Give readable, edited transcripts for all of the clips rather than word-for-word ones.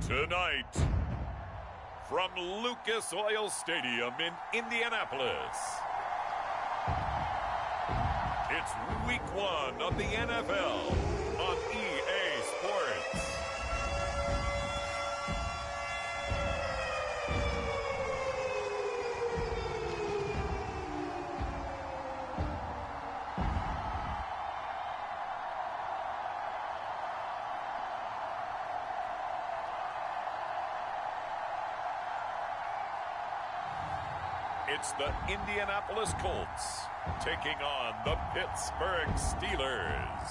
Tonight, from Lucas Oil Stadium in Indianapolis, it's Week 1 of the NFL on EA Sports. It's the Indianapolis Colts taking on the Pittsburgh Steelers.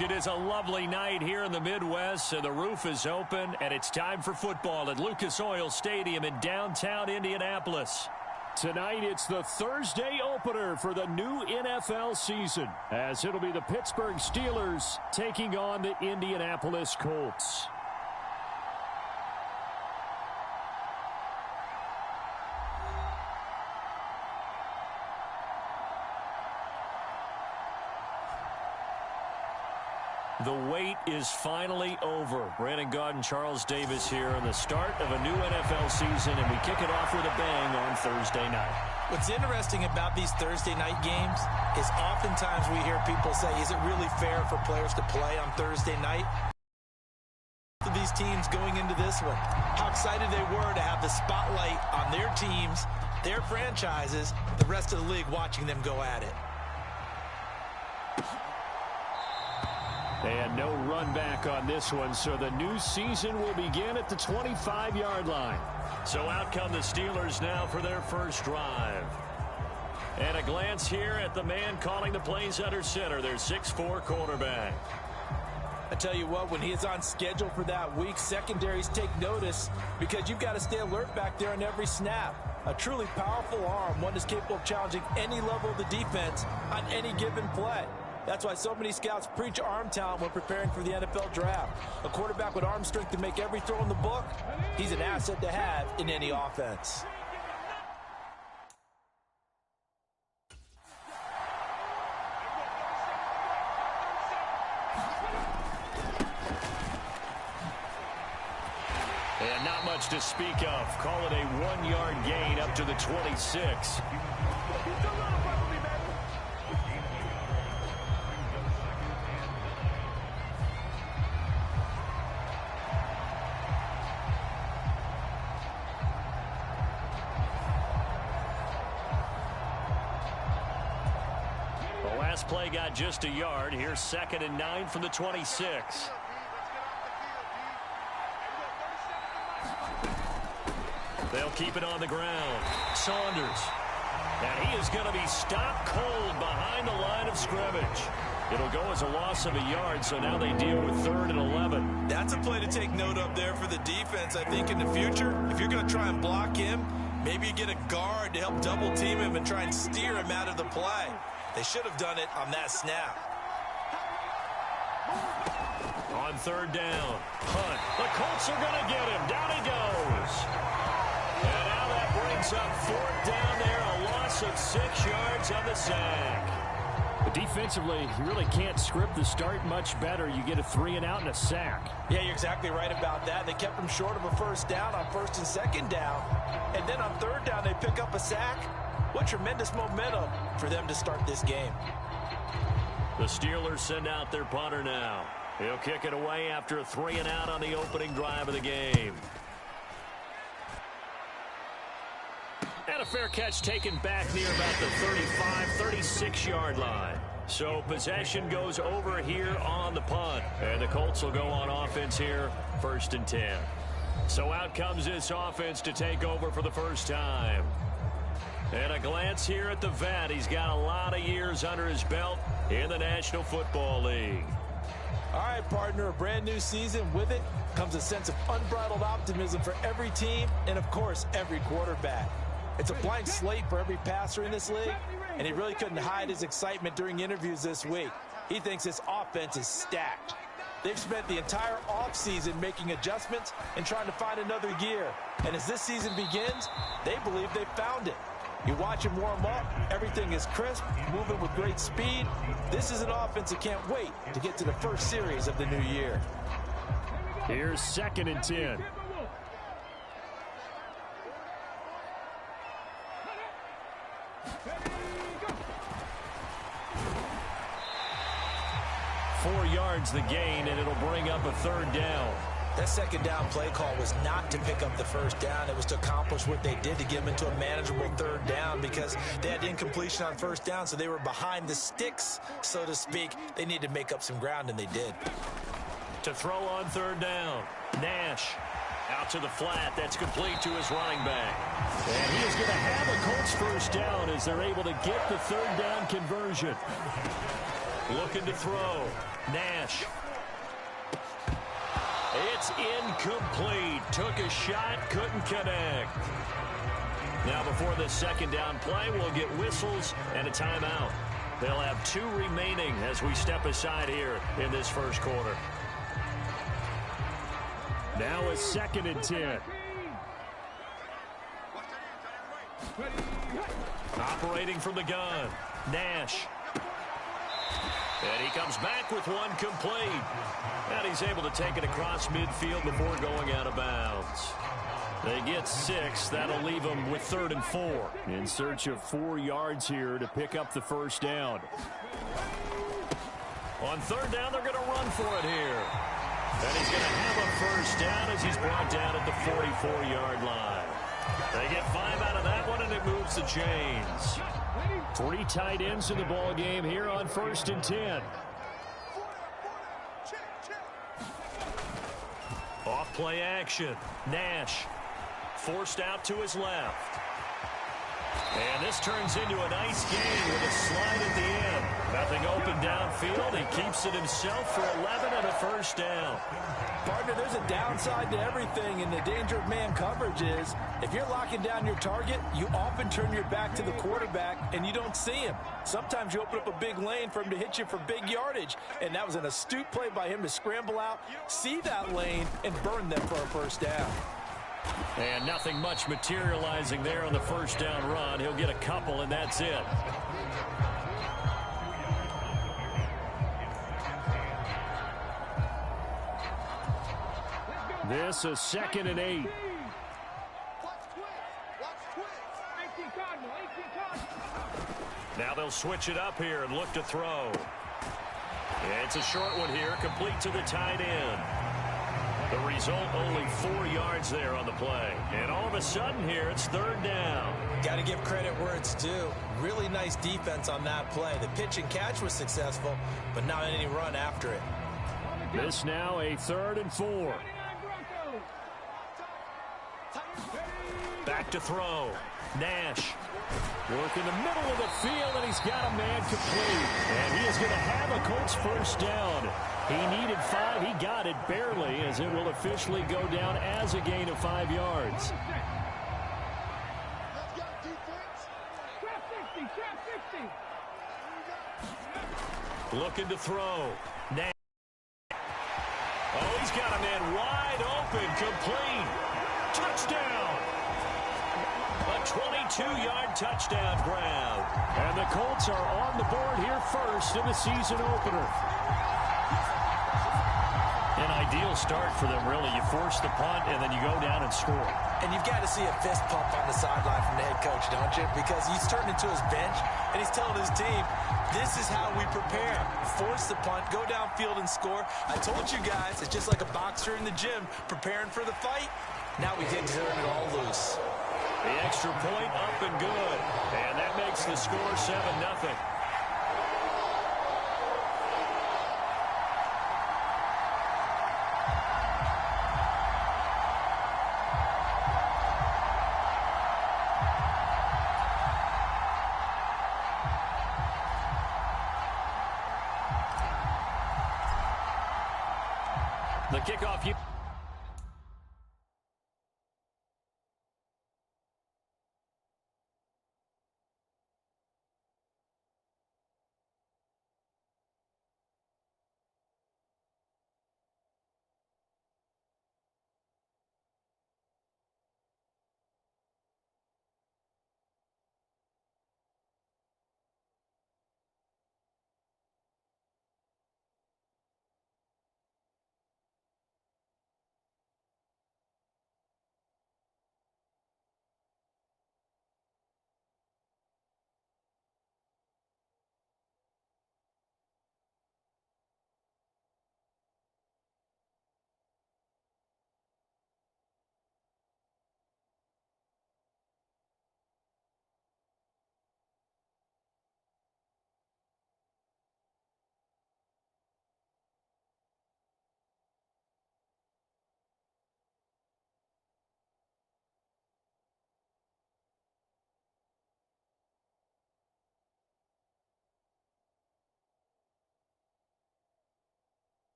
It is a lovely night here in the Midwest, and the roof is open, and it's time for football at Lucas Oil Stadium in downtown Indianapolis. Tonight, it's the Thursday opener for the new NFL season, as it'll be the Pittsburgh Steelers taking on the Indianapolis Colts. The wait is finally over. Brandon Gaud and Charles Davis here on the start of a new NFL season, and we kick it off with a bang on Thursday night. What's interesting about these Thursday night games is oftentimes we hear people say, is it really fair for players to play on Thursday night? These teams going into this one, how excited they were to have the spotlight on their teams, their franchises, the rest of the league watching them go at it. And no run back on this one, so the new season will begin at the 25-yard line. So out come the Steelers now for their first drive. And a glance here at the man calling the plays under center, their 6'4" quarterback. I tell you what, when he is on schedule for that week, secondaries take notice because you've got to stay alert back there on every snap. A truly powerful arm, one is capable of challenging any level of the defense on any given play. That's why so many scouts preach arm talent when preparing for the NFL draft. A quarterback with arm strength to make every throw in the book, he's an asset to have in any offense. And not much to speak of. Call it a 1-yard gain up to the 26. Last play got just a yard. Here's 2nd and 9 from the 26. They'll keep it on the ground. Saunders. And he is going to be stopped cold behind the line of scrimmage. It'll go as a loss of a yard, so now they deal with 3rd and 11. That's a play to take note of there for the defense. I think in the future, if you're going to try and block him, maybe you get a guard to help double team him and try and steer him out of the play. They should have done it on that snap. On 3rd down, Hunt. The Colts are going to get him. Down he goes. And now that brings up 4th down there, a loss of 6 yards on the sack. But defensively, you really can't script the start much better. You get a 3-and-out and a sack. Yeah, you're exactly right about that. They kept him short of a 1st down on 1st and 2nd down. And then on 3rd down, they pick up a sack. What tremendous momentum for them to start this game. The Steelers send out their punter now. He'll kick it away after a 3-and-out on the opening drive of the game. And a fair catch taken back near about the 35, 36-yard line. So possession goes over here on the punt. And the Colts will go on offense here, 1st and 10. So out comes this offense to take over for the first time. And a glance here at the vet. He's got a lot of years under his belt in the National Football League. All right, partner, a brand new season. With it comes a sense of unbridled optimism for every team and, of course, every quarterback. It's a blank slate for every passer in this league, and he really couldn't hide his excitement during interviews this week. He thinks this offense is stacked. They've spent the entire offseason making adjustments and trying to find another gear. And as this season begins, they believe they've found it. You watch him warm up, everything is crisp, moving with great speed. This is an offense that can't wait to get to the first series of the new year. Here's 2nd and 10. Four yards the gain, and it'll bring up a 3rd down. That 2nd down play call was not to pick up the 1st down. It was to accomplish what they did to get them into a manageable 3rd down because they had incompletion on 1st down, so they were behind the sticks, so to speak. They needed to make up some ground, and they did. To throw on 3rd down, Nash. Out to the flat. That's complete to his running back. And he is going to have a Colts 1st down as they're able to get the 3rd down conversion. Looking to throw. Nash. It's incomplete. Took a shot, couldn't connect. Now before the 2nd down play, we'll get whistles and a timeout. They'll have 2 remaining as we step aside here in this 1st quarter. Now a 2nd and 10. Operating from the gun. Nash. And he comes back with one complete. And he's able to take it across midfield before going out of bounds. They get 6. That'll leave them with 3rd and 4. In search of 4 yards here to pick up the 1st down. On 3rd down, they're going to run for it here. And he's going to have a 1st down as he's brought down at the 44-yard line. They get 5 out of that one, and it moves the chains. 3 tight ends in the ball game here on 1st and 10. Off play action. Nash forced out to his left. And this turns into a nice game with a slide at the end. Nothing open downfield. He keeps it himself for 11 and a 1st down. Partner, there's a downside to everything, and the danger of man coverage is if you're locking down your target, you often turn your back to the quarterback and you don't see him. Sometimes you open up a big lane for him to hit you for big yardage, and that was an astute play by him to scramble out, see that lane, and burn them for a 1st down. And nothing much materializing there on the 1st down run. He'll get a couple, and that's it. This is 2nd and 8. Now they'll switch it up here and look to throw. It's a short one here, complete to the tight end. The result, only 4 yards there on the play. And all of a sudden here, it's 3rd down. Got to give credit where it's due. Really nice defense on that play. The pitch and catch was successful, but not any run after it. This now a 3rd and 4. Back to throw. Nash. Work in the middle of the field, and he's got a man complete. And he is going to have a Colts 1st down. He needed 5. He got it barely, as it will officially go down as a gain of 5 yards. Looking to throw. Nash. Oh, he's got a man wide open, complete. Touchdown. A 22-yard touchdown grab. And the Colts are on the board here first in the season opener. An ideal start for them, really. You force the punt, and then you go down and score. And you've got to see a fist pump on the sideline from the head coach, don't you? Because he's turned into his bench, and he's telling his team, this is how we prepare. Force the punt, go downfield and score. I told you guys, it's just like a boxer in the gym preparing for the fight. Now we get to turn it all loose. The extra point up and good. And that makes the score 7-0. The kickoff.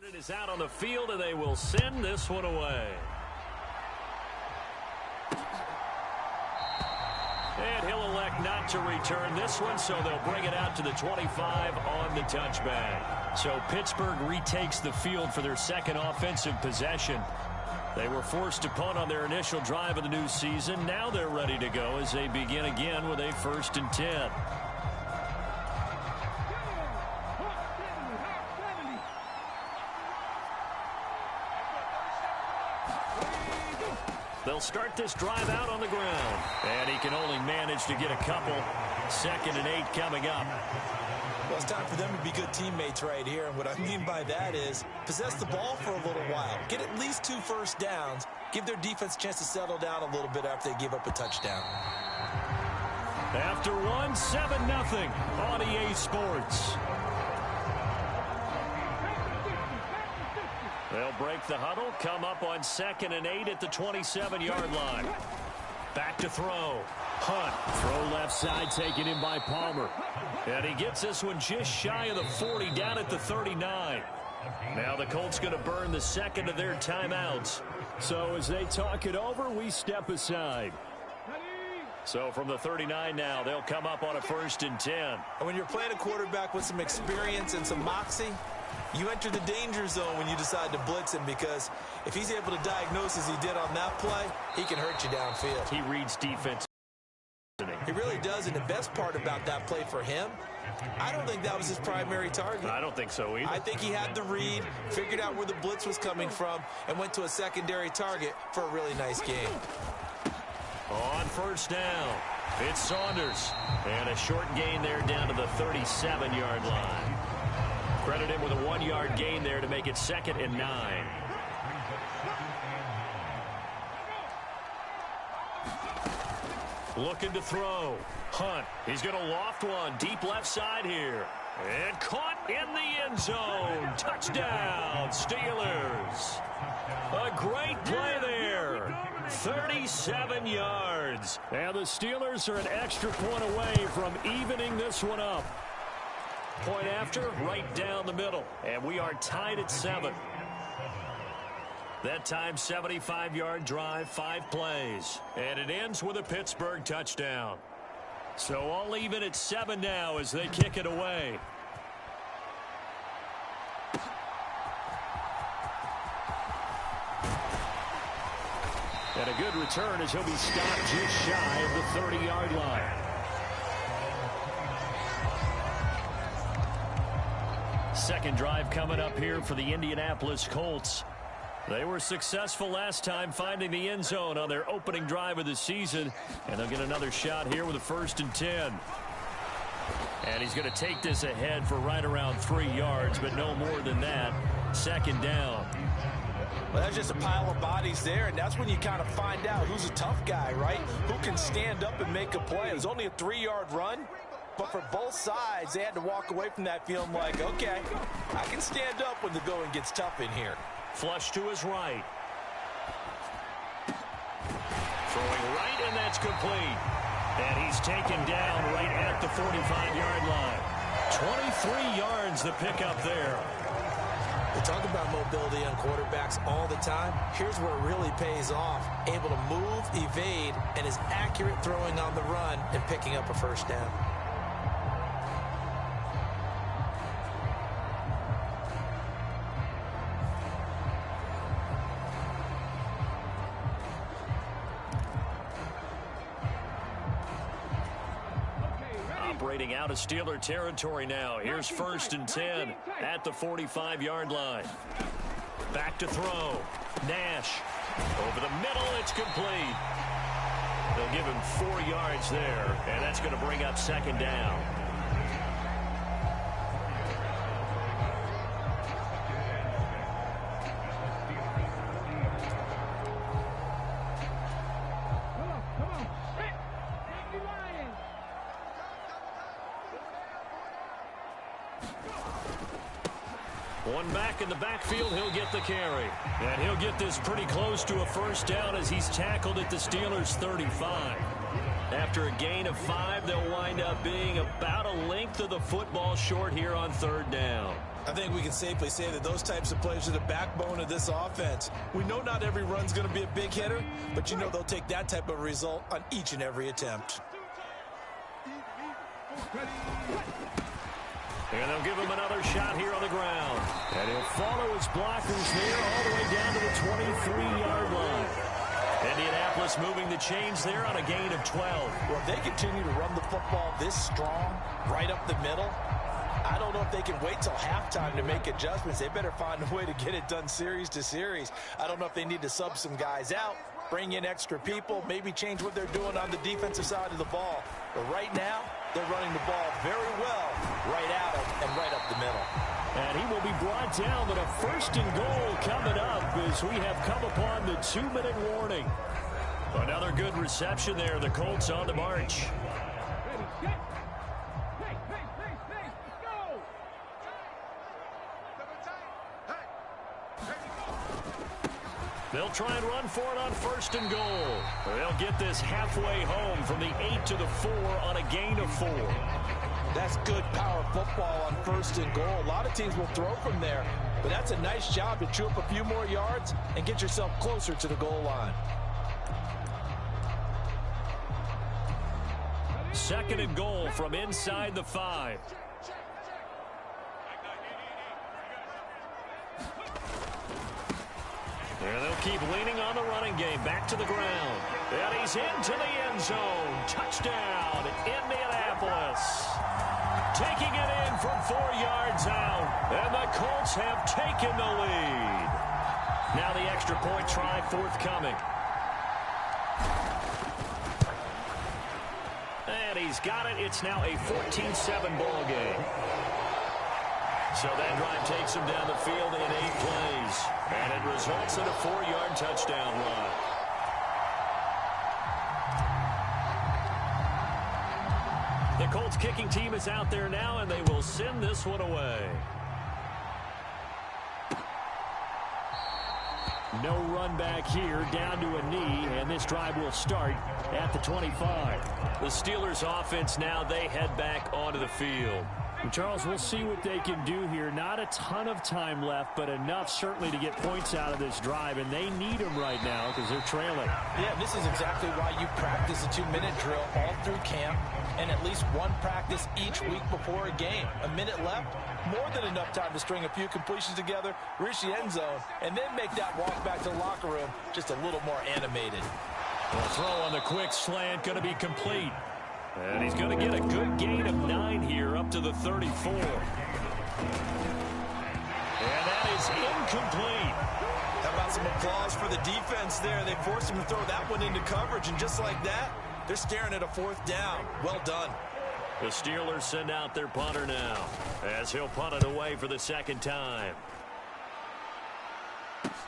It is out on the field, and they will send this one away. And he'll elect not to return this one, so they'll bring it out to the 25 on the touchback. So Pittsburgh retakes the field for their second offensive possession. They were forced to punt on their initial drive of the new season. Now they're ready to go as they begin again with a 1st and 10. They'll start this drive out on the ground. And he can only manage to get a couple. 2nd and 8 coming up. Well, it's time for them to be good teammates right here. And what I mean by that is possess the ball for a little while. Get at least 2 first downs. Give their defense a chance to settle down a little bit after they give up a touchdown. After 1, 7-0 on EA Sports. They'll break the huddle, come up on 2nd and 8 at the 27-yard line. Back to throw. Hunt. Throw left side taken in by Palmer. And he gets this one just shy of the 40, down at the 39. Now the Colts going to burn the second of their timeouts. So as they talk it over, we step aside. So from the 39 now, they'll come up on a 1st and 10. And when you're playing a quarterback with some experience and some moxie, you enter the danger zone when you decide to blitz him, because if he's able to diagnose as he did on that play, he can hurt you downfield. He reads defense. He really does, and the best part about that play for him, I don't think that was his primary target. I don't think so either. I think he had the read, figured out where the blitz was coming from, and went to a secondary target for a really nice game. On 1st down, it's Saunders. And a short gain there down to the 37-yard line. Credit him with a 1-yard gain there to make it 2nd and 9. Looking to throw. Hunt. He's going to loft one deep left side here. And caught in the end zone. Touchdown, Steelers. A great play there. 37 yards. And the Steelers are an extra point away from evening this one up. Point after, right down the middle. And we are tied at 7. That time, 75-yard drive, 5 plays. And it ends with a Pittsburgh touchdown. So all even at 7 now as they kick it away. And a good return as he'll be stopped just shy of the 30-yard line. Second drive coming up here for the Indianapolis Colts. They were successful last time finding the end zone on their opening drive of the season. And they'll get another shot here with a 1st and 10. And he's going to take this ahead for right around 3 yards, but no more than that. 2nd down. Well, that's just a pile of bodies there, and that's when you kind of find out who's a tough guy, right? Who can stand up and make a play. It was only a 3-yard run, but for both sides, they had to walk away from that feeling like, okay, I can stand up when the going gets tough in here. Flush to his right. Throwing right, and that's complete. And he's taken down right at the 45-yard line. 23 yards the pickup there. We talk about mobility on quarterbacks all the time. Here's where it really pays off. Able to move, evade, and is accurate throwing on the run and picking up a 1st down. Operating out of Steeler territory now. Here's 1st and 10 at the 45-yard line. Back to throw. Nash. Over the middle, it's complete. They'll give him 4 yards there, and that's going to bring up 2nd down. One back in the backfield, he'll get the carry. And he'll get this pretty close to a 1st down as he's tackled at the Steelers' 35. After a gain of 5, they'll wind up being about a length length of the football short here on third down. I think we can safely say that those types of plays are the backbone of this offense. We know not every run's going to be a big hitter, but you know they'll take that type of result on each and every attempt. And they'll give him another shot here on the ground. And he'll follow his blockers there all the way down to the 23-yard line. Indianapolis moving the chains there on a gain of 12. Well, if they continue to run the football this strong, right up the middle, I don't know if they can wait till halftime to make adjustments. They better find a way to get it done series to series. I don't know if they need to sub some guys out, bring in extra people, maybe change what they're doing on the defensive side of the ball. But right now, they're running the ball very well right at him and right up the middle. And he will be brought down with a 1st and goal coming up as we have come upon the 2-minute warning. Another good reception there. The Colts on the march. They'll try and run for it on 1st and goal. They'll get this halfway home from the 8 to the 4 on a gain of 4. That's good power football on 1st and goal. A lot of teams will throw from there, but that's a nice job to chew up a few more yards and get yourself closer to the goal line. 2nd and goal from inside the 5. And they'll keep leaning on the running game. Back to the ground. And he's into the end zone. Touchdown, Indianapolis. Taking it in from 4 yards out. And the Colts have taken the lead. Now the extra point try forthcoming. And he's got it. It's now a 14-7 ball game. So that drive takes him down the field in 8 plays. And it results in a 4-yard touchdown run. The Colts kicking team is out there now, and they will send this one away. No run back here, down to a knee, and this drive will start at the 25. The Steelers offense now, they head back onto the field. And Charles, we'll see what they can do here. Not a ton of time left, but enough certainly to get points out of this drive, and they need them right now because they're trailing. Yeah, this is exactly why you practice a 2-minute drill all through camp and at least one practice each week before a game. A minute left, more than enough time to string a few completions together, reach the end zone, and then make that walk back to the locker room just a little more animated. The throw on the quick slant going to be complete. And he's going to get a good gain of 9 here up to the 34. And that is incomplete. How about some applause for the defense there? They forced him to throw that one into coverage, and just like that, they're staring at a 4th down. Well done. The Steelers send out their punter now as he'll punt it away for the 2nd time.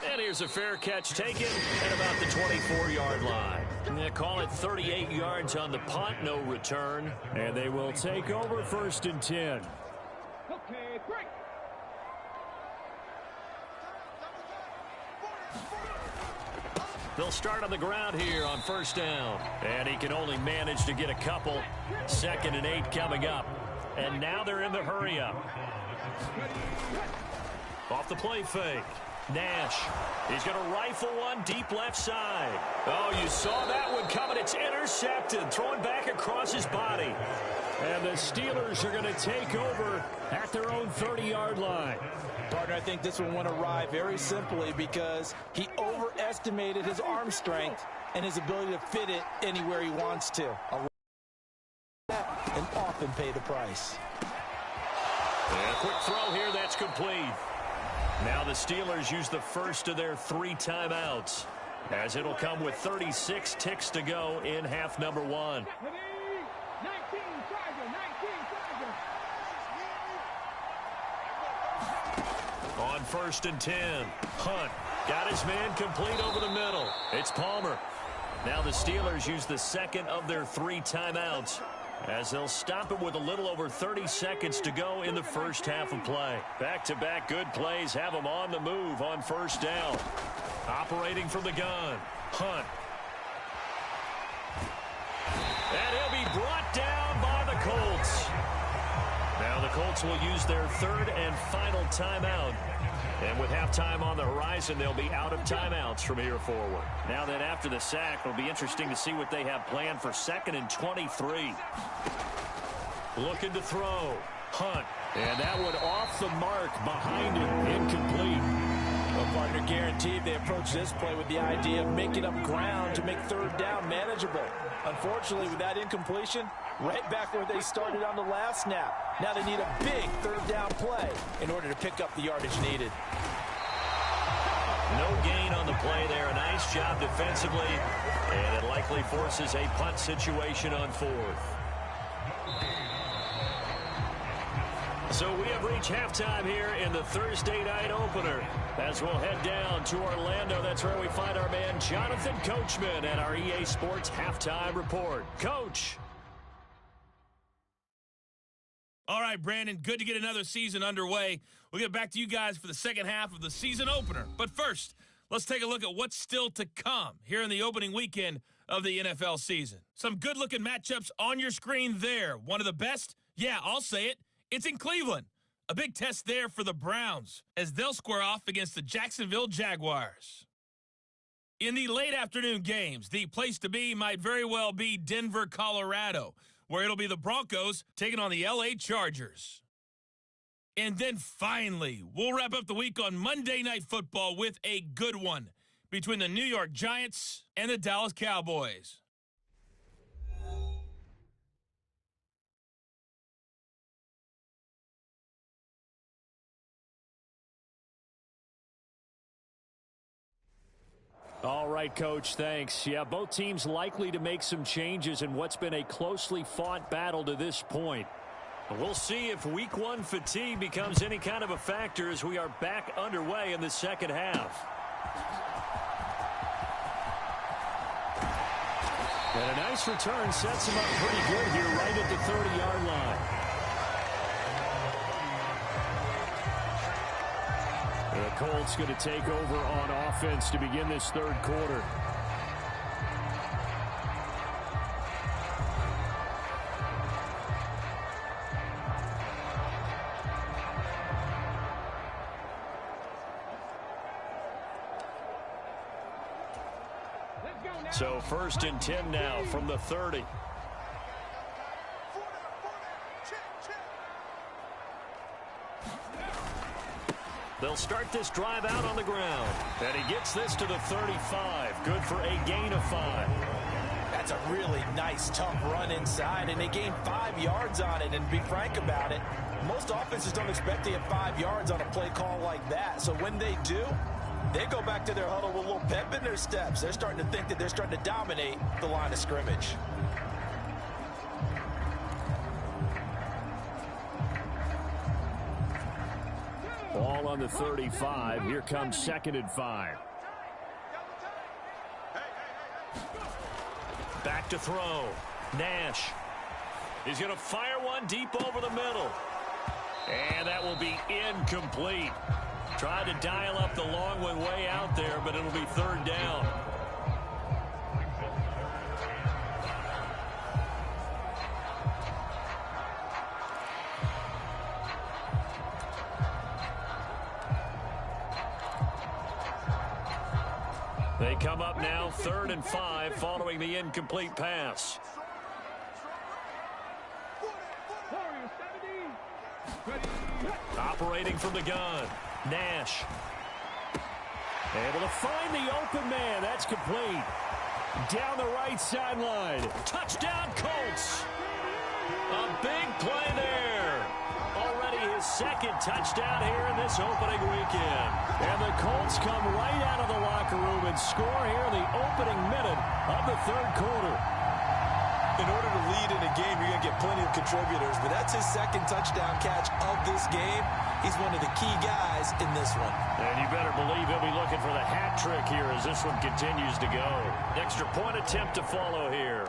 And here's a fair catch taken at about the 24-yard line. They call it 38 yards on the punt, no return. And they will take over 1st and 10. Okay, break. They'll start on the ground here on 1st down. And he can only manage to get a couple. 2nd and 8 coming up. And now they're in the hurry-up. Off the play fake. Nash. He's going to rifle one deep left side. Oh, you saw that one coming. It's intercepted. Thrown back across his body. And the Steelers are going to take over at their own 30-yard line. Partner, I think this one went awry very simply because he overestimated his arm strength and his ability to fit it anywhere he wants to. And often pay the price. And a quick throw here. That's complete. Now the Steelers use the first of their 3 timeouts, as it'll come with 36 ticks to go in half number 1. On 1st and 10, Hunt got his man complete over the middle. It's Palmer. Now the Steelers use the 2nd of their 3 timeouts, as they'll stop it with a little over 30 seconds to go in the first half of play. Back-to-back good plays have them on the move on 1st down. Operating from the gun, Hunt. And he'll be brought down by the Colts. Colts will use their third and final timeout. And with halftime on the horizon, they'll be out of timeouts from here forward. Now then, after the sack, it'll be interesting to see what they have planned for 2nd and 23. Looking to throw. Hunt. And that one off the mark behind him. Incomplete. Well, partner, guaranteed they approach this play with the idea of making up ground to make 3rd down manageable. Unfortunately, with that incompletion, right back where they started on the last snap. Now they need a big 3rd down play in order to pick up the yardage needed. No gain on the play there. A nice job defensively. And it likely forces a punt situation on 4th. So we have reached halftime here in the Thursday night opener. As we'll head down to Orlando, that's where we find our man Jonathan Coachman at our EA Sports Halftime Report. Coach. All right, Brandon, good to get another season underway. We'll get back to you guys for the second half of the season opener. But first, let's take a look at what's still to come here in the opening weekend of the NFL season. Some good-looking matchups on your screen there. One of the best? Yeah, I'll say it. It's in Cleveland. A big test there for the Browns as they'll square off against the Jacksonville Jaguars. In the late afternoon games, the place to be might very well be Denver, Colorado, where it'll be the Broncos taking on the LA Chargers. And then finally, we'll wrap up the week on Monday Night Football with a good one between the New York Giants and the Dallas Cowboys. All right, Coach, thanks. Yeah, both teams likely to make some changes in what's been a closely fought battle to this point. We'll see if Week 1 fatigue becomes any kind of a factor as we are back underway in the second half. And a nice return sets him up pretty good here right at the 30-yard line. The Colts going to take over on offense to begin this third quarter. So 1st and 10 now from the 30. They'll start this drive out on the ground. And he gets this to the 35. Good for a gain of 5. That's a really nice, tough run inside, and they gained 5 yards on it. And to be frank about it, most offenses don't expect to get 5 yards on a play call like that. So when they do, they go back to their huddle with a little pep in their steps. They're starting to think that they're starting to dominate the line of scrimmage. Ball on the 35. Here comes 2nd and 5. Back to throw. Nash. He's going to fire one deep over the middle. And that will be incomplete. Tried to dial up the long one way out there, but it'll be 3rd down. They come up now 3rd and 5 following the incomplete pass. Operating from the gun. Nash. Able to find the open man. That's complete. Down the right sideline. Touchdown, Colts. A big play there. Already his 2nd touchdown here in this opening weekend. And the Colts come right out of the locker room and score here in the opening minute of the 3rd quarter. In order to lead in a game, you're going to get plenty of contributors, but that's his 2nd touchdown catch of this game. He's one of the key guys in this one. And you better believe he'll be looking for the hat trick here as this one continues to go. Extra point attempt to follow here.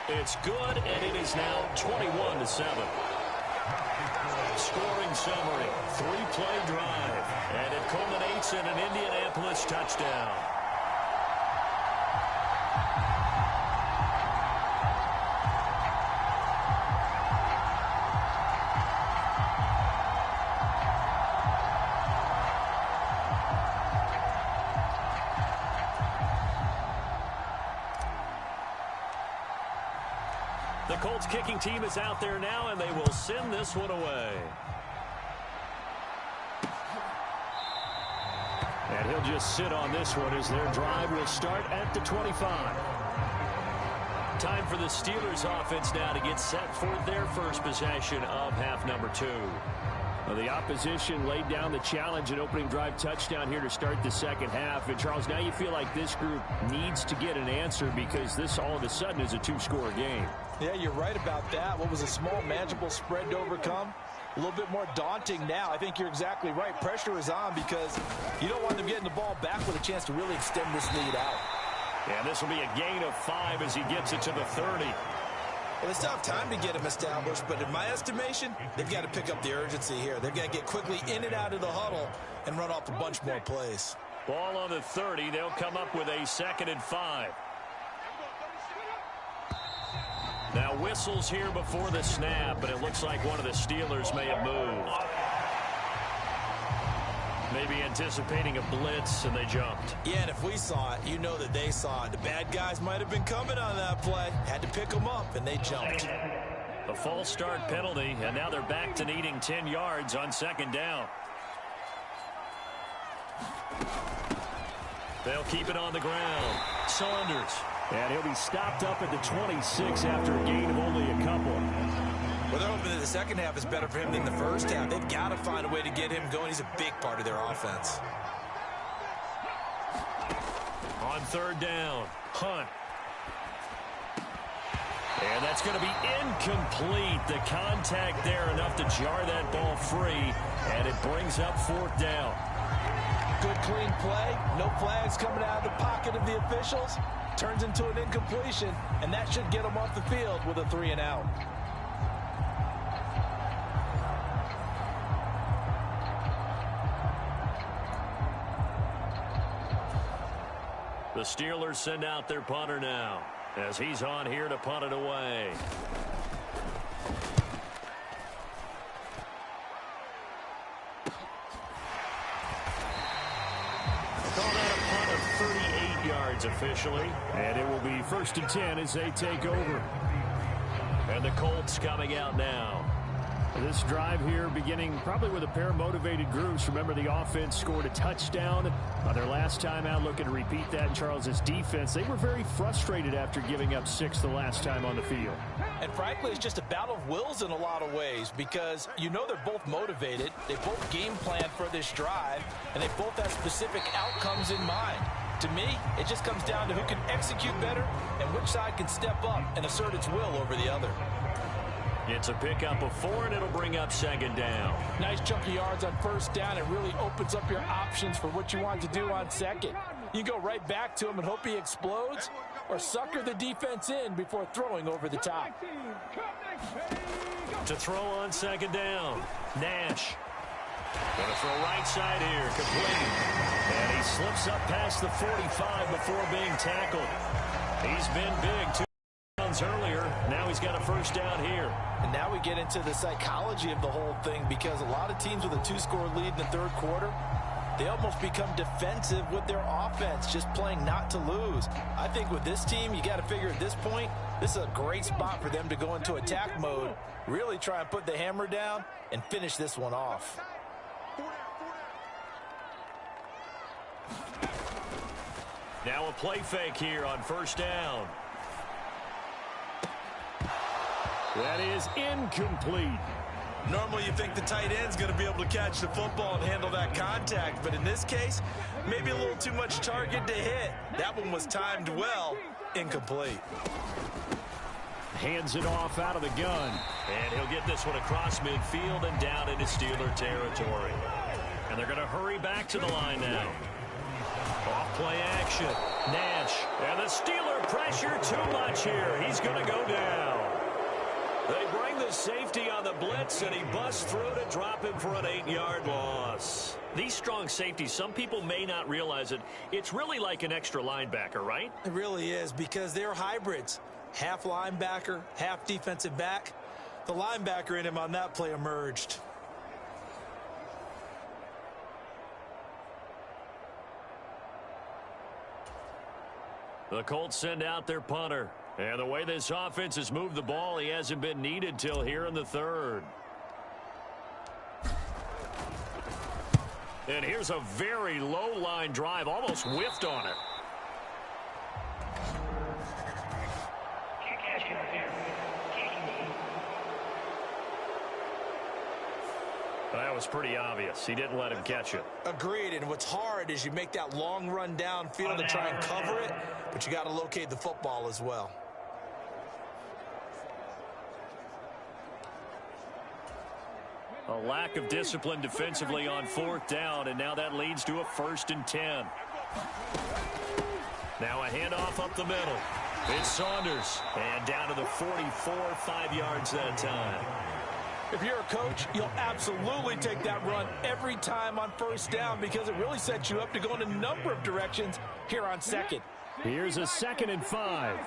It's good, and it is now 21-7. Scoring summary, 3-play drive, and it culminates in an Indianapolis touchdown. The Colts kicking team is out there now, and they will send this one away. And he'll just sit on this one as their drive will start at the 25. Time for the Steelers offense now to get set for their first possession of half number 2. Well, the opposition laid down the challenge and opening drive touchdown here to start the second half. And, Charles, now you feel like this group needs to get an answer because this all of a sudden is a 2-score game. Yeah, you're right about that. What was a small, manageable spread to overcome? A little bit more daunting now. I think you're exactly right. Pressure is on because you don't want them getting the ball back with a chance to really extend this lead out. And this will be a gain of 5 as he gets it to the 30. Well, they still have time to get him established, but in my estimation, they've got to pick up the urgency here. They've got to get quickly in and out of the huddle and run off a bunch more plays. Ball on the 30. They'll come up with a 2nd and 5. Now whistles here before the snap, but it looks like one of the Steelers may have moved. Maybe anticipating a blitz, and they jumped. Yeah, and if we saw it, you know that they saw it. The bad guys might have been coming on that play. Had to pick them up, and they jumped. A false start penalty, and now they're back to needing 10 yards on 2nd down. They'll keep it on the ground. Saunders. And he'll be stopped up at the 26 after a gain of only a couple. Well, they're hoping that the second half is better for him than the first half. They've got to find a way to get him going. He's a big part of their offense. On 3rd down, Hunt. And that's going to be incomplete. The contact there enough to jar that ball free, and it brings up 4th down. Good, clean play. No flags coming out of the pocket of the officials. Turns into an incompletion, and that should get them off the field with a 3-and-out. The Steelers send out their punter now as he's on here to punt it away. Call that a punt of 38 yards officially. And it will be 1st and 10 as they take over. And the Colts coming out now. This drive here beginning probably with a pair of motivated groups. Remember, the offense scored a touchdown on their last time out. Looking to repeat that in Charles's defense. They were very frustrated after giving up 6 the last time on the field. And frankly, it's just a battle of wills in a lot of ways because you know they're both motivated. They both game plan for this drive, and they both have specific outcomes in mind. To me, it just comes down to who can execute better and which side can step up and assert its will over the other. It's a pickup of 4, and it'll bring up 2nd down. Nice chunky yards on 1st down. It really opens up your options for what you want to do on 2nd. You go right back to him and hope he explodes, or sucker the defense in before throwing over the top. To throw on 2nd down, Nash. Going to throw right side here, complete. And he slips up past the 45 before being tackled. He's been big, 2 downs earlier. Now he's got a 1st down here. And now we get into the psychology of the whole thing because a lot of teams with a 2-score lead in the 3rd quarter, they almost become defensive with their offense, just playing not to lose. I think with this team, you got to figure at this point, this is a great spot for them to go into attack mode, really try and put the hammer down and finish this one off. Now a play fake here on 1st down. That is incomplete. Normally you think the tight end's going to be able to catch the football and handle that contact, but in this case, maybe a little too much target to hit. That one was timed well, incomplete. Hands it off out of the gun. And he'll get this one across midfield and down into Steeler territory. And they're going to hurry back to the line now. Off-play action. Nash. And the Steeler pressure too much here. He's going to go down. They bring the safety on the blitz, and he busts through to drop him for an 8-yard loss. These strong safeties, some people may not realize it. It's really like an extra linebacker, right? It really is because they're hybrids. Half linebacker, half defensive back. The linebacker in him on that play emerged. The Colts send out their punter. And the way this offense has moved the ball, he hasn't been needed till here in the third. And here's a very low-line drive, almost whiffed on it. That was pretty obvious. He didn't let him catch it. Agreed, and what's hard is you make that long run downfield to try and cover it, but you got to locate the football as well. A lack of discipline defensively on fourth down, and now that leads to a 1st and 10. Now a handoff up the middle. It's Saunders, and down to the 44, 5 yards that time. If you're a coach, you'll absolutely take that run every time on first down because it really sets you up to go in a number of directions here on second. Here's a 2nd and 5.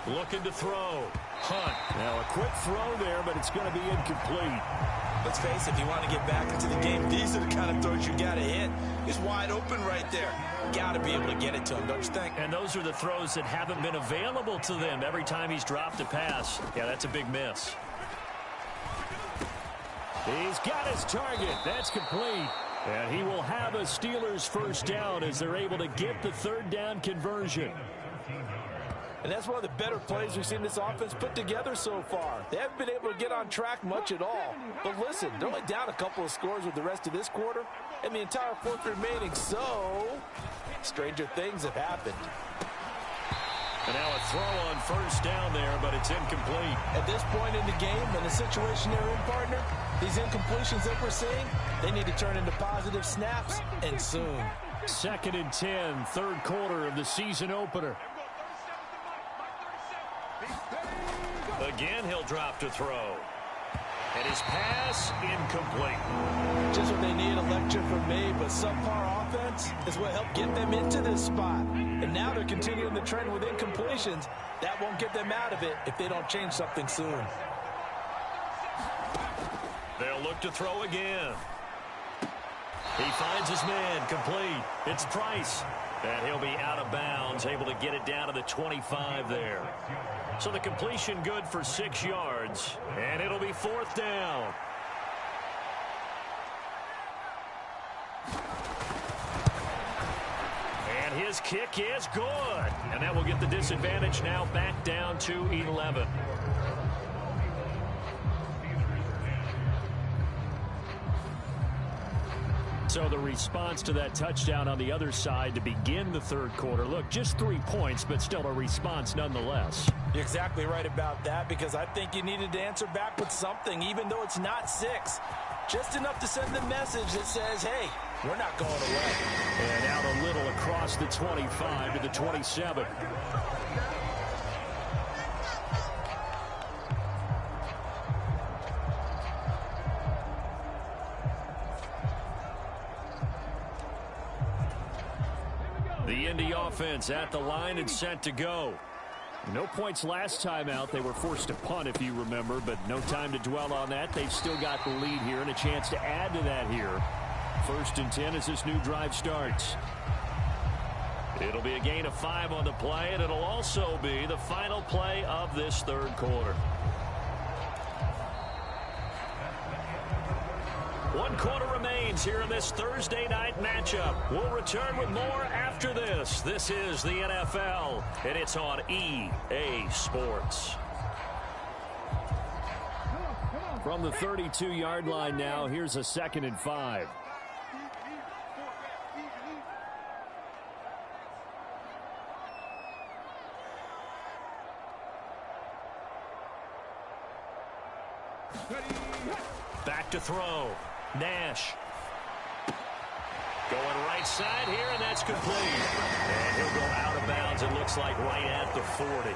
Looking to throw. Hunt. Now a quick throw there, but it's going to be incomplete. Let's face it, if you want to get back into the game, these are the kind of throws you got to hit. He's wide open right there. Got to be able to get it to him, don't you think? And those are the throws that haven't been available to them every time he's dropped a pass. Yeah, that's a big miss. He's got his target. That's complete. And he will have a Steelers first down as they're able to get the 3rd down conversion. And that's one of the better plays we've seen this offense put together so far. They haven't been able to get on track much at all. But listen, they're only down a couple of scores with the rest of this quarter and the entire 4th remaining. So, stranger things have happened. And now a throw on first down there, but it's incomplete. At this point in the game, in the situation they're in, partner, these incompletions that we're seeing, they need to turn into positive snaps, and soon. 2nd and 10, 3rd quarter of the season opener. Again, he'll drop to throw. And his pass incomplete. Just what they need, a lecture from me, but subpar offense is what helped get them into this spot. And now they're continuing the trend with incompletions. That won't get them out of it if they don't change something soon. They'll look to throw again. He finds his man, complete. It's Price. And he'll be out of bounds, able to get it down to the 25 there. So the completion good for 6 yards, and it'll be 4th down. And his kick is good. And that will get the disadvantage now back down to 11. So the response to that touchdown on the other side to begin the 3rd quarter. Look, just 3 points, but still a response nonetheless. You're exactly right about that because I think you needed to answer back with something, even though it's not 6. Just enough to send the message that says, hey, we're not going away. And out a little across the 25 to the 27. The Indy offense at the line and set to go. No points last time out. They were forced to punt, if you remember, but no time to dwell on that. They've still got the lead here and a chance to add to that here. 1st and 10 as this new drive starts. It'll be a gain of 5 on the play, and it'll also be the final play of this 3rd quarter. 1 quarter remains here in this Thursday night matchup. We'll return with more after this. This is the NFL, and it's on EA Sports. From the 32-yard line now, here's a 2nd and 5. Back to throw. Nash. Going right side here, and that's complete. And he'll go out of bounds, it looks like, right at the 40.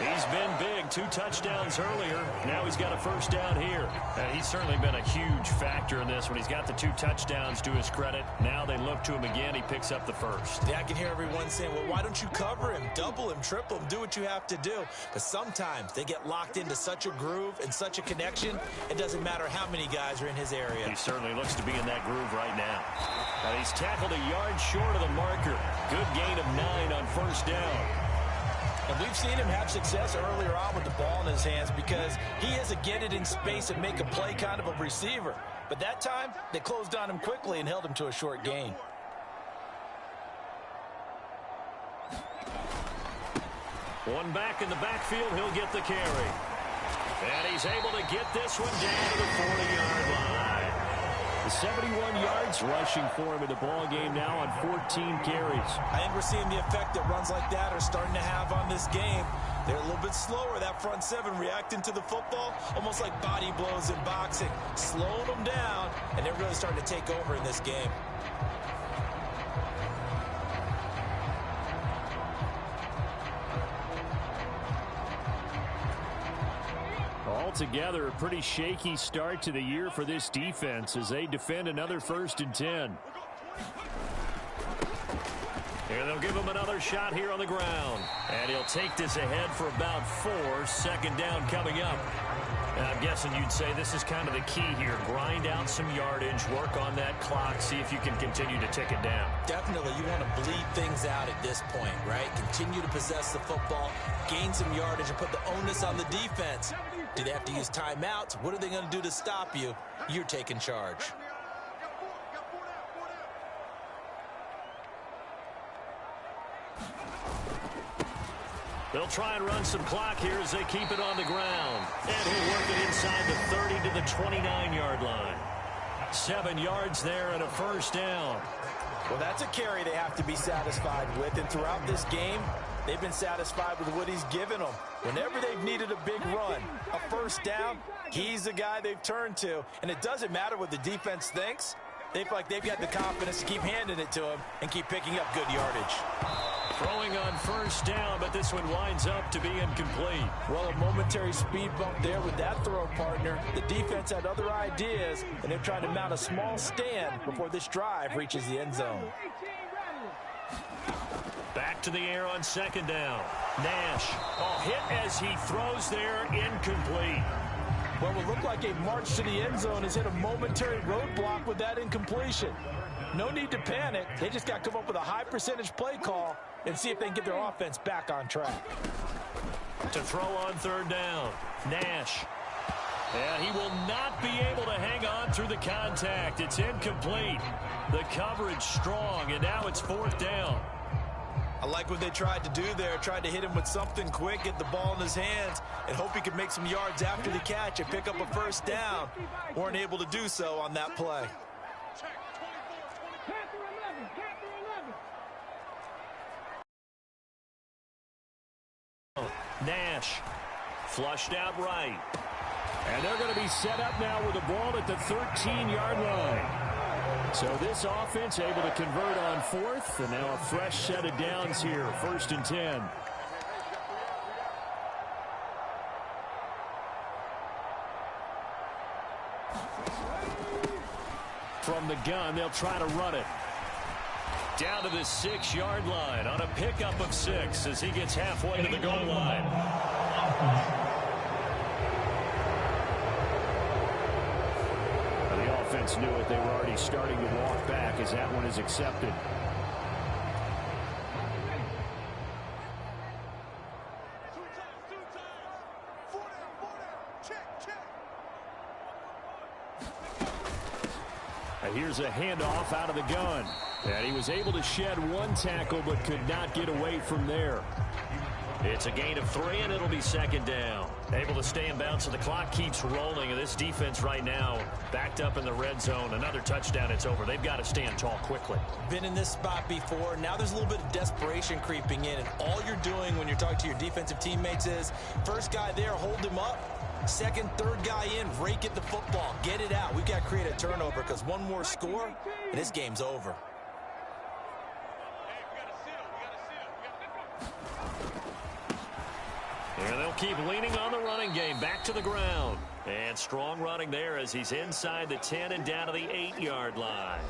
He's been big. 2 touchdowns earlier. Now he's got a first down here. And he's certainly been a huge factor in this when he's got the 2 touchdowns to his credit. Now they look to him again. He picks up the first. Yeah, I can hear everyone saying, well, why don't you cover him, double him, triple him, do what you have to do. But sometimes they get locked into such a groove and such a connection, it doesn't matter how many guys are in his area. He certainly looks to be in that groove right now. And he's tackled a yard short of the marker. Good gain of 9 on first down. And we've seen him have success earlier on with the ball in his hands because he is a get it in space and make a play kind of a receiver. But that time, they closed on him quickly and held him to a short gain. One back in the backfield, he'll get the carry. And he's able to get this one down to the 40-yard line. 71 yards rushing for him in the ball game now on 14 carries. I think we're seeing the effect that runs like that are starting to have on this game. They're a little bit slower, that front 7 reacting to the football, almost like body blows in boxing, slowing them down, and they're really starting to take over in this game. Altogether, a pretty shaky start to the year for this defense as they defend another 1st and 10. And they'll give him another shot here on the ground. And he'll take this ahead for about 4. 2nd down coming up. And I'm guessing you'd say this is kind of the key here. Grind out some yardage, work on that clock, see if you can continue to tick it down. Definitely, you want to bleed things out at this point, right? Continue to possess the football, gain some yardage, and put the onus on the defense. Do they have to use timeouts? What are they going to do to stop you? You're taking charge. They'll try and run some clock here as they keep it on the ground. And he'll work it inside the 30 to the 29-yard line. 7 yards there and a first down. Well, that's a carry they have to be satisfied with. And throughout this game, they've been satisfied with what he's given them. Whenever they've needed a big run, a first down, he's the guy they've turned to. And it doesn't matter what the defense thinks. They feel like they've got the confidence to keep handing it to him and keep picking up good yardage. Throwing on first down, but this one winds up to be incomplete. Well, a momentary speed bump there with that throw partner. The defense had other ideas, and they're trying to mount a small stand before this drive reaches the end zone. Back to the air on 2nd down. Nash, hit as he throws there, incomplete. What will look like a march to the end zone has hit a momentary roadblock with that incompletion. No need to panic. They just got to come up with a high percentage play call and see if they can get their offense back on track. To throw on 3rd down, Nash. And he will not be able to hang on through the contact. It's incomplete. The coverage strong, and now it's 4th down. I like what they tried to do there. Tried to hit him with something quick, get the ball in his hands, and hope he could make some yards after the catch and pick up a first down. Weren't able to do so on that play. Nash flushed out right. And they're going to be set up now with the ball at the 13-yard line. So this offense able to convert on 4th, and now a fresh set of downs here, 1st and 10. From the gun, they'll try to run it. Down to the 6-yard line on a pickup of 6 as he gets halfway to the goal line. The offense knew it. They were already starting to walk back as that one is accepted. And here's a handoff out of the gun. And he was able to shed 1 tackle but could not get away from there. It's a gain of 3, and it'll be 2nd down. Able to stay in bounds, so the clock keeps rolling. And this defense right now backed up in the red zone. Another touchdown, it's over. They've got to stand tall quickly. Been in this spot before. Now there's a little bit of desperation creeping in. And all you're doing when you're talking to your defensive teammates is, first guy there, hold him up. 2nd, 3rd guy in, rake at the football. Get it out. We've got to create a turnover because one more score, and this game's over. And they'll keep leaning on the running game. Back to the ground. And strong running there as he's inside the 10 and down to the 8-yard line.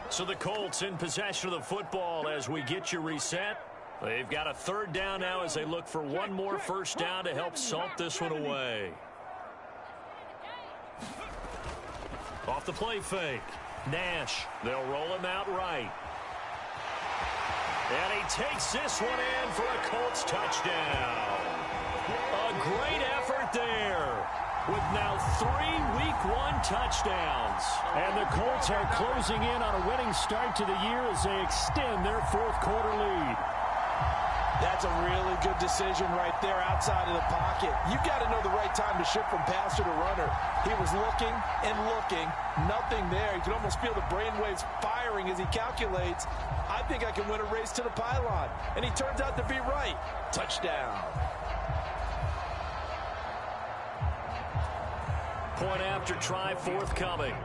So the Colts in possession of the football as we get you reset. They've got a third down now as they look for one more first down to help salt this one away. Off the play fake. Nash. They'll roll him out right. And he takes this one in for a Colts touchdown. A great effort there with now 3 Week 1 touchdowns. And the Colts are closing in on a winning start to the year as they extend their fourth quarter lead. That's a really good decision right there outside of the pocket. You've got to know the right time to shift from passer to runner. He was looking and looking, nothing there. You can almost feel the brainwaves firing as he calculates, I think I can win a race to the pylon. And he turns out to be right. Touchdown. Point after try forthcoming.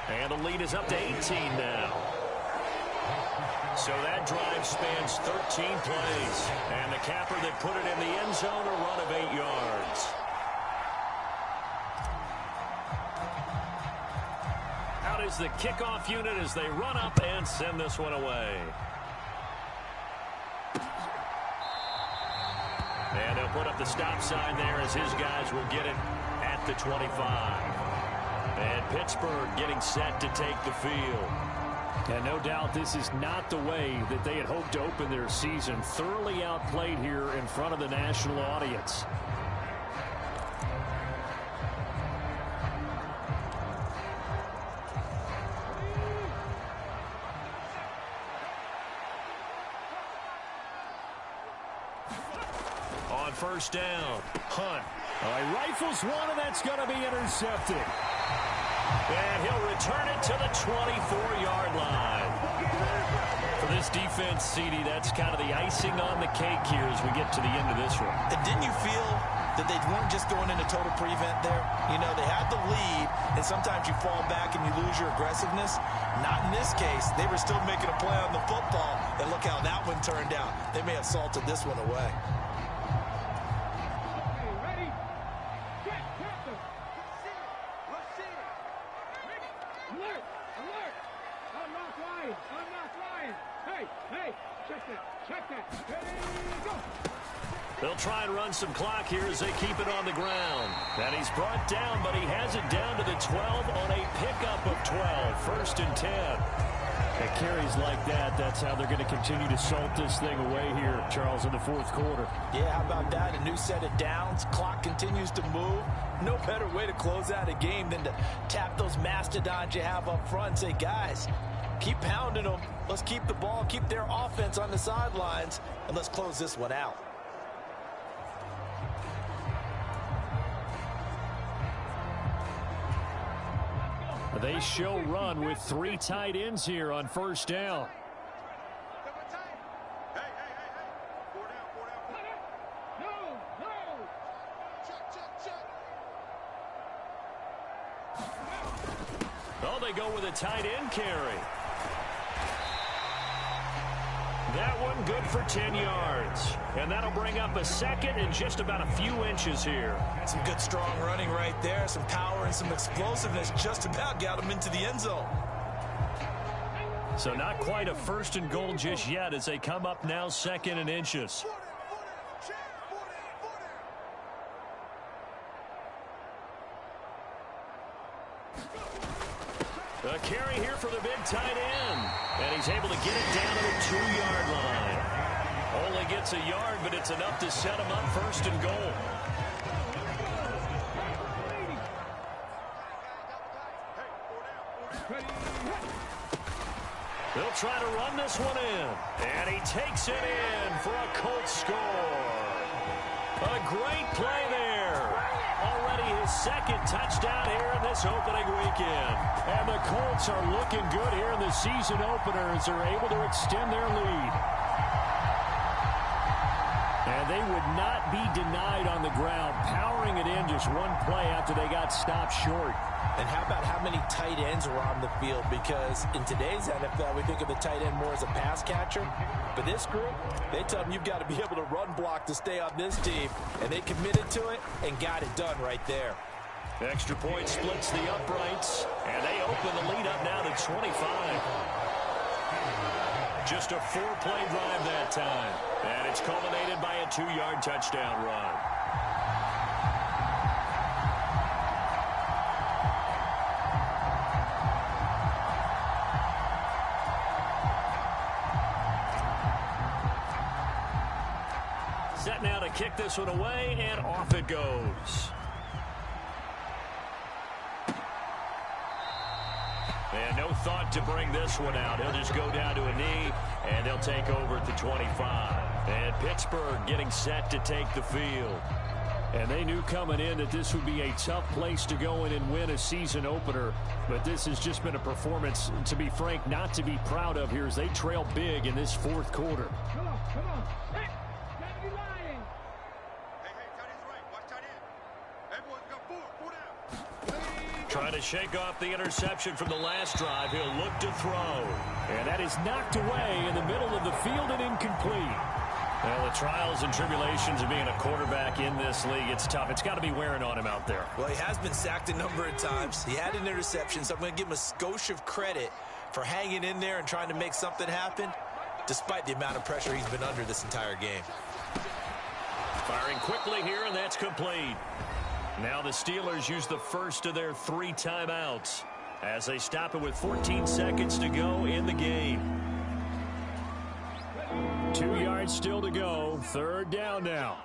And the lead is up to 18 now. So that drive spans 13 plays. And the capper that put it in the end zone, a run of 8 yards. Out is the kickoff unit as they run up and send this one away. And he'll put up the stop sign there as his guys will get it at the 25. And Pittsburgh getting set to take the field. And no doubt this is not the way that they had hoped to open their season. Thoroughly outplayed here in front of the national audience. On first down, Hunt. He rifles one, and that's going to be intercepted. And he'll return it to the 24-yard line. For this defense, CD, that's kind of the icing on the cake here as we get to the end of this one. And didn't you feel that they weren't just going into total prevent there? You know, they had the lead, and sometimes you fall back and you lose your aggressiveness. Not in this case. They were still making a play on the football, and look how that one turned out. They may have salted this one away. They'll try and run some clock here as they keep it on the ground. And he's brought down, but he has it down to the 12 on a pickup of 12. First and 10. At carries like that, that's how they're going to continue to salt this thing away here, Charles, in the fourth quarter. Yeah, how about that? A new set of downs. Clock continues to move. No better way to close out a game than to tap those mastodons you have up front and say, guys, keep pounding them. Let's keep the ball, keep their offense on the sidelines, and let's close this one out. They show run with 3 tight ends here on first down. Oh, they go with a tight end carry. That one good for 10 yards. And that'll bring up a second and just about a few inches here. Some good strong running right there. Some power and some explosiveness just about got him into the end zone. So not quite a first and goal just yet as they come up now second and inches. A carry here for the big tight end. And he's able to get it down to the 2-yard line. Only gets a yard, but it's enough to set him up first and goal. They'll try to run this one in. And he takes it in for a Colts score. A great play there. Already his second touchdown here in this opening weekend. And the Colts are looking good here in the season opener as they're able to extend their lead. And they would not be denied on the ground, powering it in just one play after they got stopped short. And how about how many tight ends are on the field? Because in today's NFL, we think of the tight end more as a pass catcher. But this group, they tell them you've got to be able to run block to stay on this team. And they committed to it and got it done right there. Extra point splits the uprights, and they open the lead up now to 25. Just a 4-play drive that time. And it's culminated by a 2-yard touchdown run. Set now to kick this one away, and off it goes. And no thought to bring this one out. He'll just go down to a knee, and they'll take over at the 25. And Pittsburgh getting set to take the field. And they knew coming in that this would be a tough place to go in and win a season opener. But this has just been a performance, to be frank, not to be proud of here as they trail big in this fourth quarter. Come on, come on. Hey, gotta be lying. Trying to shake off the interception from the last drive. He'll look to throw. And that is knocked away in the middle of the field and incomplete. Well, the trials and tribulations of being a quarterback in this league, it's tough. It's got to be wearing on him out there. Well, he has been sacked a number of times. He had an interception, so I'm going to give him a skosh of credit for hanging in there and trying to make something happen, despite the amount of pressure he's been under this entire game. Firing quickly here, and that's complete. Now the Steelers use the first of their 3 timeouts as they stop it with 14 seconds to go in the game. 2 yards still to go. Third down now.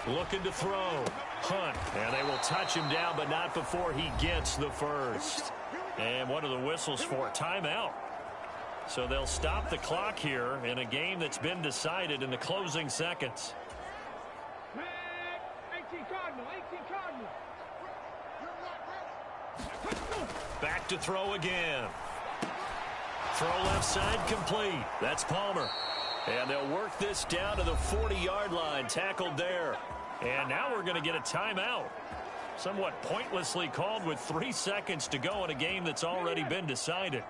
Looking to throw. Hunt. And they will touch him down, but not before he gets the first. And what are the whistles for? Timeout. So they'll stop the clock here in a game that's been decided in the closing seconds. 18 Cardinal, 18 Cardinal. Back to throw again. Throw left side complete. That's Palmer. And they'll work this down to the 40-yard line. Tackled there. And now we're going to get a timeout. Somewhat pointlessly called with 3 seconds to go in a game that's already been decided.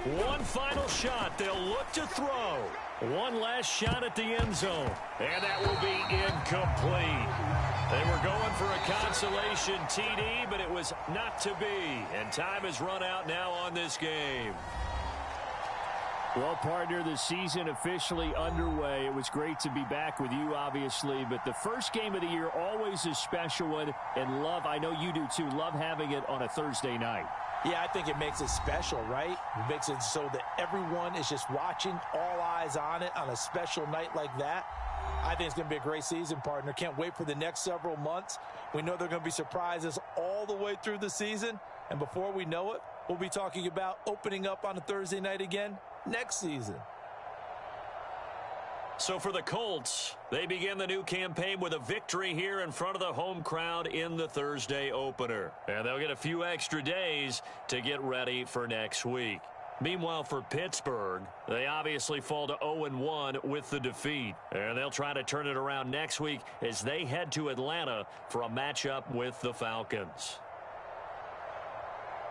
One final shot. They'll look to throw. One last shot at the end zone. And that will be incomplete. They were going for a consolation TD, but it was not to be. And time has run out now on this game. Well, partner, the season officially underway. It was great to be back with you, obviously, but the first game of the year always a special one, and I know you do too, love having it on a Thursday night. Yeah, I think it makes it special, right? It makes it so that everyone is just watching, all eyes on it on a special night like that. I think it's going to be a great season, partner. Can't wait for the next several months. We know there are going to be surprises all the way through the season, and before we know it, we'll be talking about opening up on a Thursday night again next season. So for the Colts, they begin the new campaign with a victory here in front of the home crowd in the Thursday opener. And they'll get a few extra days to get ready for next week. Meanwhile, for Pittsburgh, they obviously fall to 0-1 with the defeat. And they'll try to turn it around next week as they head to Atlanta for a matchup with the Falcons.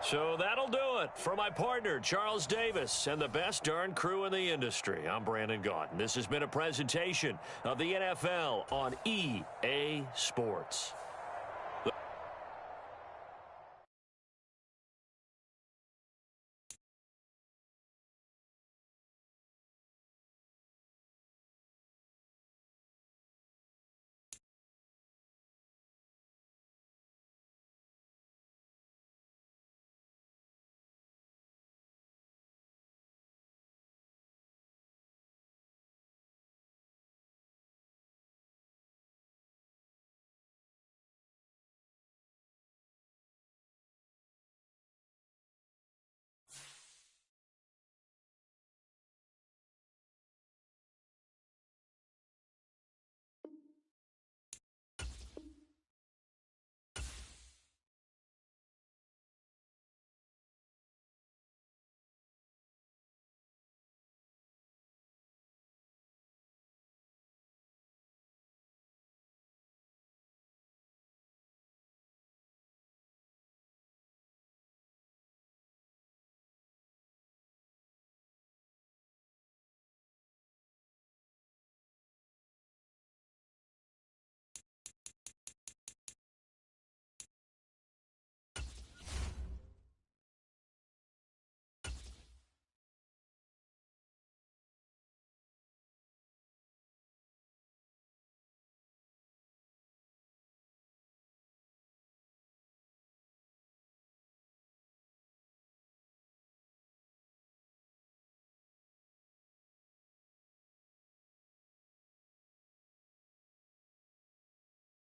So that'll do it for my partner, Charles Davis, and the best darn crew in the industry. I'm Brandon Gaudin. This has been a presentation of the NFL on EA Sports.